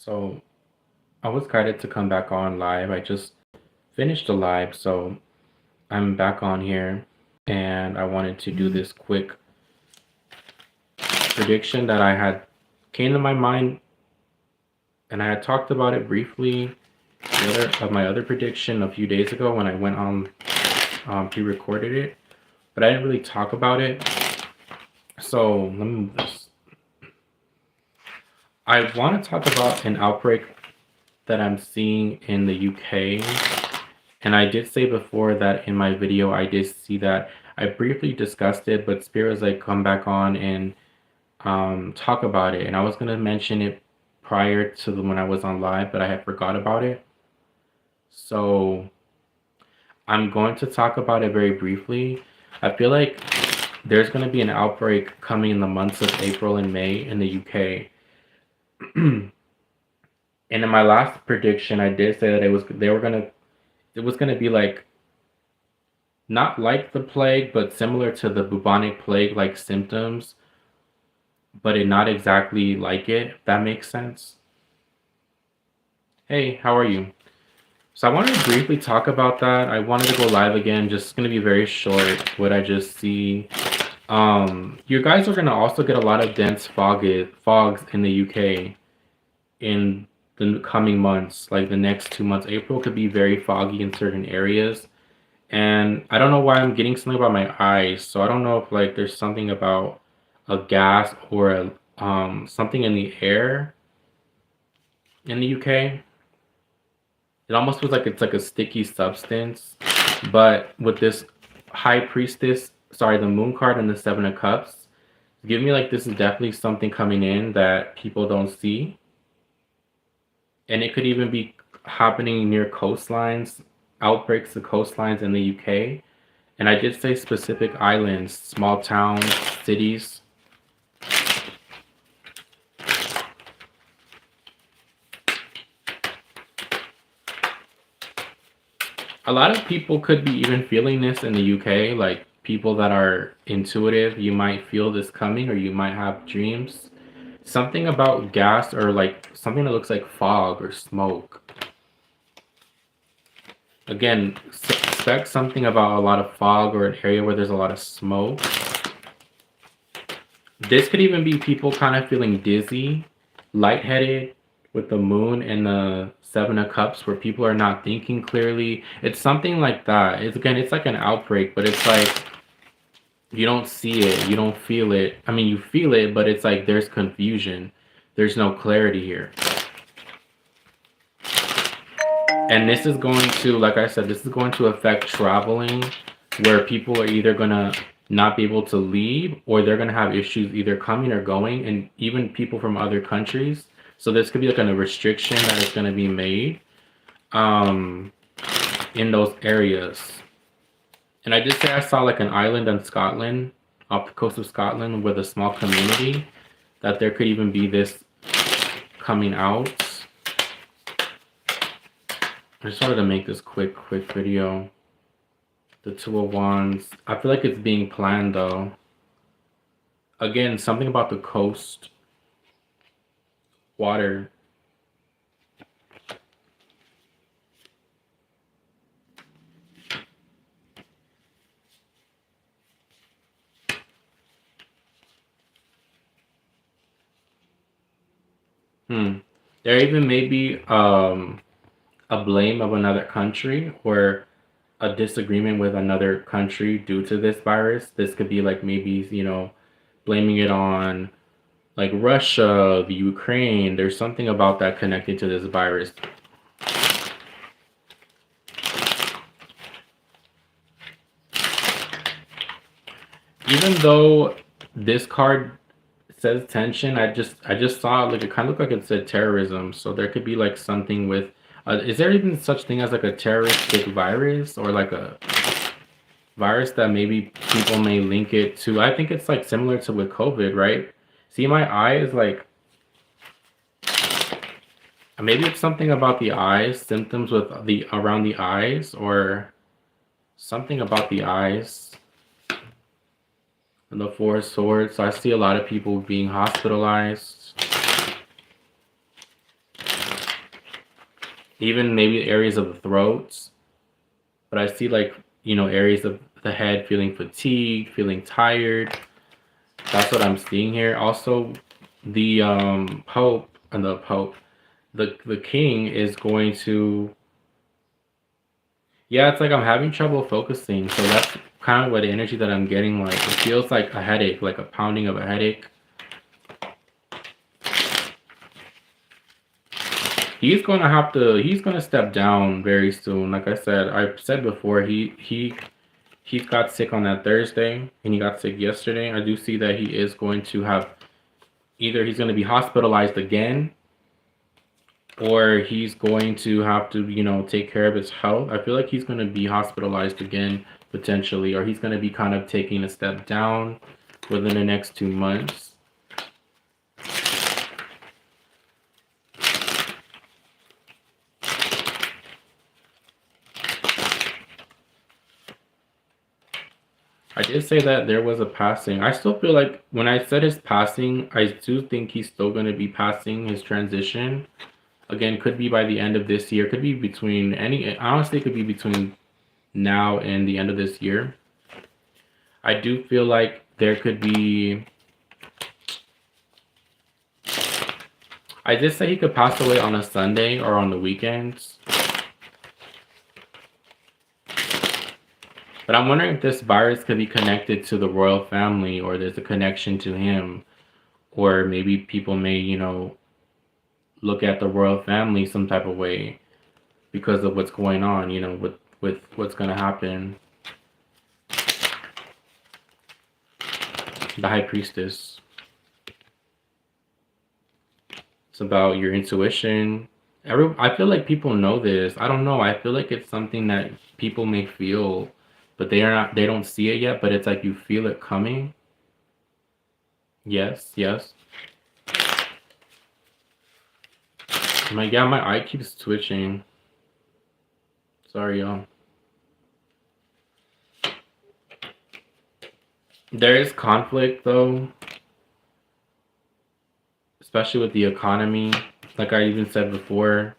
So I was guided to come back on live. I just finished the live, so I'm back on here and I wanted to do this quick prediction that I had came to my mind and I had talked about it briefly my other prediction a few days ago when I went on pre-recorded it, but I didn't really talk about it. So let me move this. I want to talk about an outbreak that I'm seeing in the UK. And I did say before that in my video, I did see that I briefly discussed it, but Spirit was like, come back on and talk about it. And I was going to mention it prior to when I was on live, but I had forgot about it. So I'm going to talk about it very briefly. I feel like there's going to be an outbreak coming in the months of April and May in the UK. And in my last prediction, I did say that it was going to be like not like the plague, but similar to the bubonic plague like symptoms, but it not exactly like it, if that makes sense. Hey, how are you? So I wanted to briefly talk about that. I wanted to go live again, just gonna be very short what I just see. You guys are gonna also get a lot of dense fogs in the UK in the coming months, like the next 2 months. April could be very foggy in certain areas. And I don't know why I'm getting something about my eyes. So I don't know if like there's something about a gas or something in the air in the UK. It almost feels like it's like a sticky substance. But with this High Priestess, sorry, the Moon card and the Seven of Cups, give me like this is definitely something coming in that people don't see. And it could even be happening near coastlines, outbreaks of coastlines in the UK. And I did say specific islands, small towns, cities. A lot of people could be even feeling this in the UK, like people that are intuitive, you might feel this coming or you might have dreams. Something about gas or like something that looks like fog or smoke. Again, expect something about a lot of fog or an area where there's a lot of smoke. This could even be people kind of feeling dizzy, lightheaded with the moon and the Seven of Cups where people are not thinking clearly. It's something like that. It's like an outbreak, but it's like you don't see it, you don't feel it. I mean, you feel it, but it's like there's confusion. There's no clarity here. And this is going to, like I said, this is going to affect traveling, where people are either going to not be able to leave or they're going to have issues either coming or going, and even people from other countries. So this could be like a restriction that is going to be made in those areas. And I did say I saw like an island in Scotland, off the coast of Scotland, with a small community, that there could even be this coming out. I just wanted to make this quick video. The Two of Wands. I feel like it's being planned though. Again, something about the coast. Water. There even may be a blame of another country or a disagreement with another country due to this virus. This could be like maybe, blaming it on like Russia, the Ukraine. There's something about that connected to this virus. Even though this card says tension, I just saw like it kind of looked like it said terrorism. So there could be like something with is there even such thing as like a terroristic virus or like a virus that maybe people may link it to? I think it's like similar to with COVID, right? See, my eye is like, maybe it's something about the eyes, symptoms with the around the eyes, or something about the eyes. And the Four of Swords. So I see a lot of people being hospitalized. even maybe areas of the throats. But I see like, areas of the head feeling fatigued, feeling tired. That's what I'm seeing here. Also, the Pope and the Pope, the King is going to. Yeah, it's like I'm having trouble focusing. So that's kind of what the energy that I'm getting. Like it feels like a headache, like a pounding of a headache. He's gonna step down very soon. Like I said, I've said before, he got sick on that Thursday and he got sick yesterday. I do see that he is going to have either he's going to be hospitalized again or he's going to have to, take care of his health. I feel like he's going to be hospitalized again potentially, or he's going to be kind of taking a step down within the next 2 months. I did say that there was a passing. I still feel like when I said his passing, I do think he's still going to be passing his transition. Again, could be by the end of this year, could be between honestly, it could be between now and the end of this year. I do feel like there could be. I did say he could pass away on a Sunday or on the weekends. But I'm wondering if this virus could be connected to the royal family or there's a connection to him. Or maybe people may, look at the royal family some type of way because of what's going on, with what's going to happen. The High Priestess. It's about your intuition. I feel like people know this. I don't know. I feel like it's something that people may feel, but they don't see it yet, but it's like you feel it coming. Yes, yes. My eye keeps twitching. Sorry, y'all. There is conflict though, especially with the economy. Like I even said before,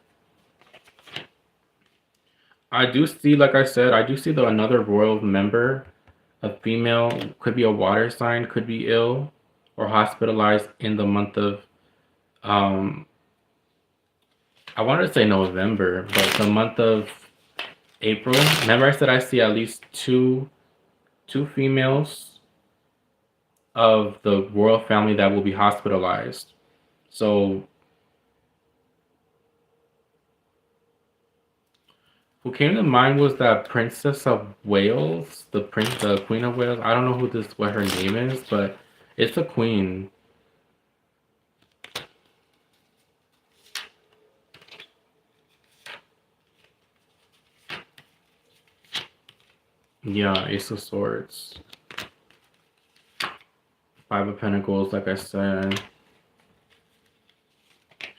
I do see, like I said, I do see another royal member, a female, could be a water sign, could be ill or hospitalized in the month of, um, I wanted to say November, but the month of April. Remember I said I see at least two females of the royal family that will be hospitalized. So who came to mind was that Princess of Wales, the Queen of Wales. I don't know what her name is, but it's a queen. Yeah, Ace of Swords. Five of Pentacles, like I said.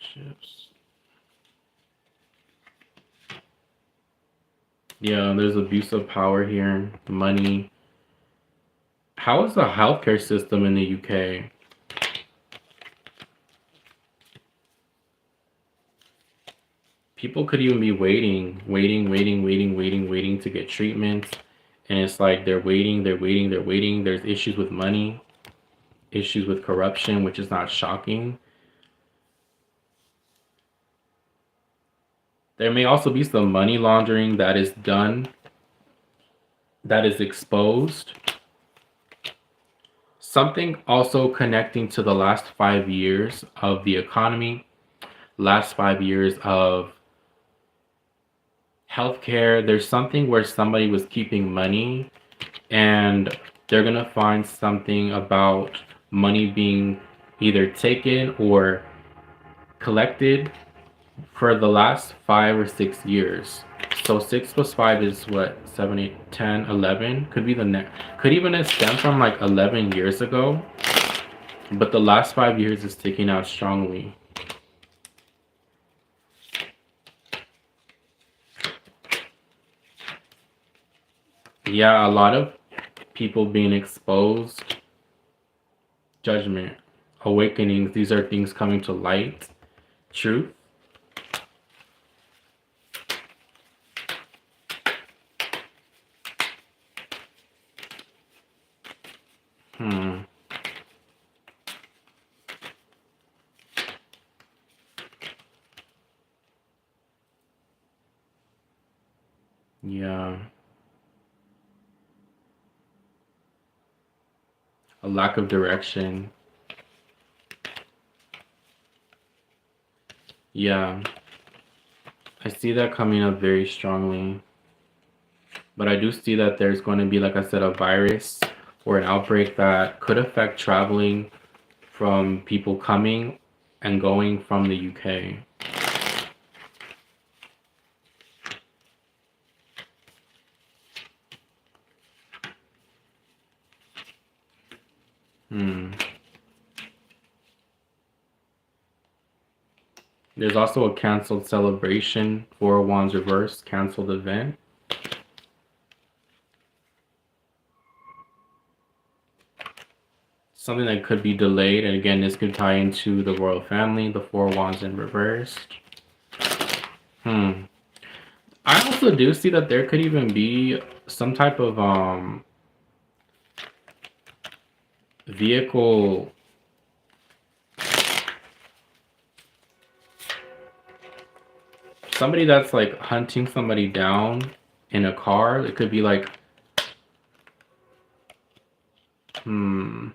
Ships. Yeah, there's abuse of power here, money. How is the healthcare system in the UK? People could even be waiting to get treatments. And it's like they're waiting. There's issues with money, issues with corruption, which is not shocking. There may also be some money laundering that is done, that is exposed. Something also connecting to the last 5 years of the economy, last 5 years of healthcare. There's something where somebody was keeping money and they're going to find something about money being either taken or collected for the last 5 or 6 years. So 6 plus 5 is what? 7, 8, 10, 11? Could be the next. Could even stem from like 11 years ago. But the last 5 years is sticking out strongly. Yeah, a lot of people being exposed. Judgment. Awakenings. These are things coming to light. Truth. Hmm. Yeah. A lack of direction. Yeah. I see that coming up very strongly. But I do see that there's going to be, like I said, a virus or an outbreak that could affect traveling from people coming and going from the UK. Hmm. There's also a canceled celebration, Four of Wands reverse, canceled event. Something that could be delayed, and again, this could tie into the royal family, the Four of Wands in reverse. Hmm. I also do see that there could even be some type of vehicle, somebody that's like hunting somebody down in a car. It could be like, hmm,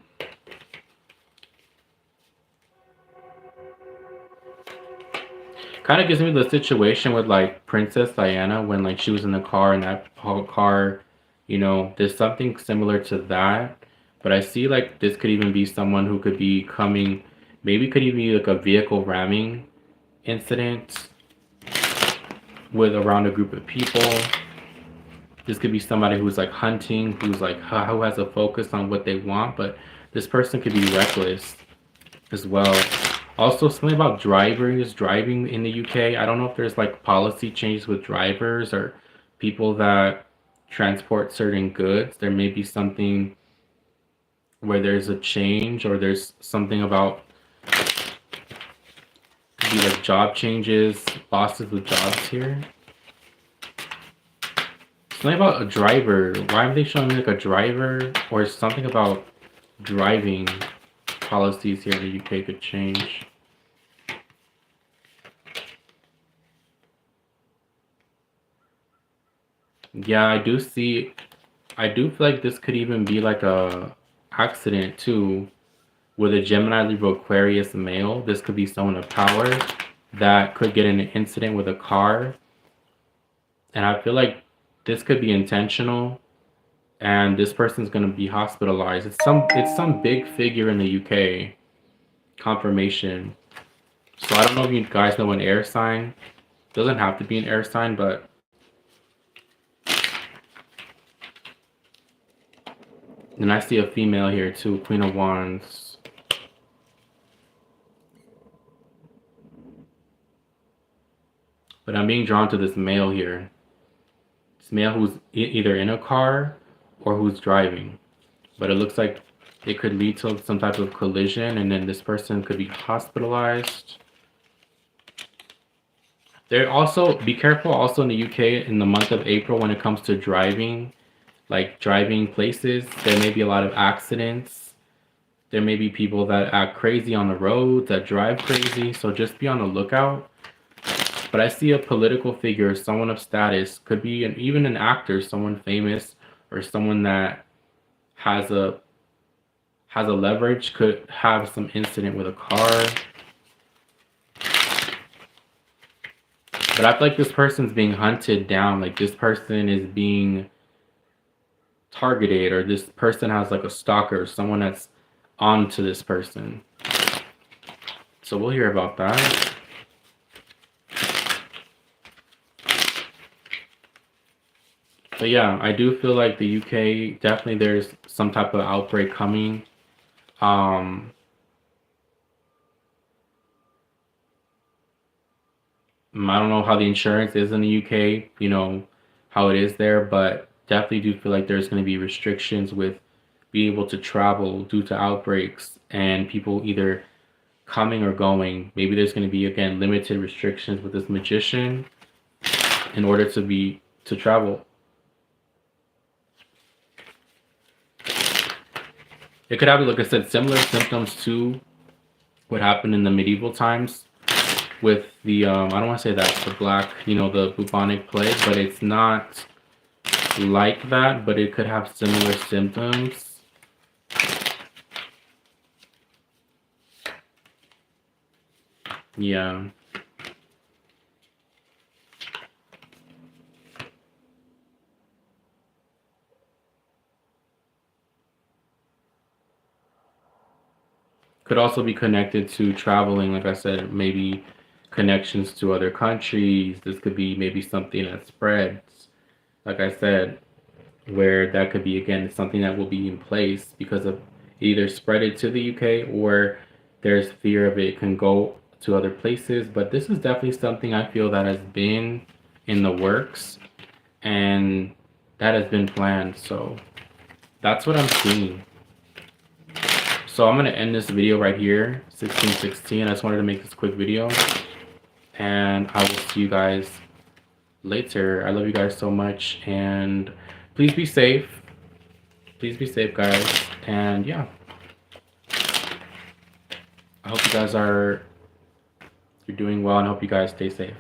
kind of gives me the situation with like Princess Diana when like she was in the car and that whole car, there's something similar to that. But I see like this could even be someone who could be coming, maybe could even be like a vehicle ramming incident with around a group of people. This could be somebody who's like hunting, who's like who has a focus on what they want, but this person could be reckless as well. Also, something about driving in the UK. I don't know if there's like policy changes with drivers or people that transport certain goods. There may be something where there's a change, or there's something about, could be like job changes, losses with jobs here. Something about a driver. Why are they showing me like a driver, or something about driving policies here in the UK could change? Yeah, I do feel like this could even be like a accident too with a Gemini Libra Aquarius male. This could be someone of power that could get in an incident with a car, and I feel like this could be intentional, and this person's gonna be hospitalized. It's some big figure in the UK. Confirmation. So I don't know if you guys know an air sign. Doesn't have to be an air sign, but then I see a female here too, Queen of Wands. But I'm being drawn to this male here. This male who's either in a car or who's driving. But it looks like it could lead to some type of collision, and then this person could be hospitalized. There also, be careful also in the UK in the month of April when it comes to driving, like driving places. There may be a lot of accidents. There may be people that act crazy on the road, that drive crazy. So just be on the lookout. But I see a political figure, someone of status, could be even an actor, someone famous, or someone that has a leverage, could have some incident with a car. But I feel like this person's being hunted down, like this person is being targeted, or this person has like a stalker, someone that's on to this person. So we'll hear about that. But yeah, I do feel like the UK, definitely there's some type of outbreak coming. Um, I don't know how the insurance is in the UK, how it is there, but definitely do feel like there's going to be restrictions with being able to travel due to outbreaks and people either coming or going. Maybe there's going to be, again, limited restrictions with this magician in order to travel. It could have, like I said, similar symptoms to what happened in the medieval times with the I don't want to say that's the black, the bubonic plague, but it's not like that, but it could have similar symptoms. Yeah. Could also be connected to traveling, like I said, maybe connections to other countries. This could be maybe something that spreads, like I said, where that could be again something that will be in place because of either spread it to the UK or there's fear of it can go to other places. But this is definitely something I feel that has been in the works and that has been planned. So that's what I'm seeing. So I'm gonna end this video right here, 1616. I just wanted to make this quick video, and I will see you guys later. I love you guys so much, and please be safe. Please be safe, guys. And yeah, I hope you guys you're doing well, and I hope you guys stay safe.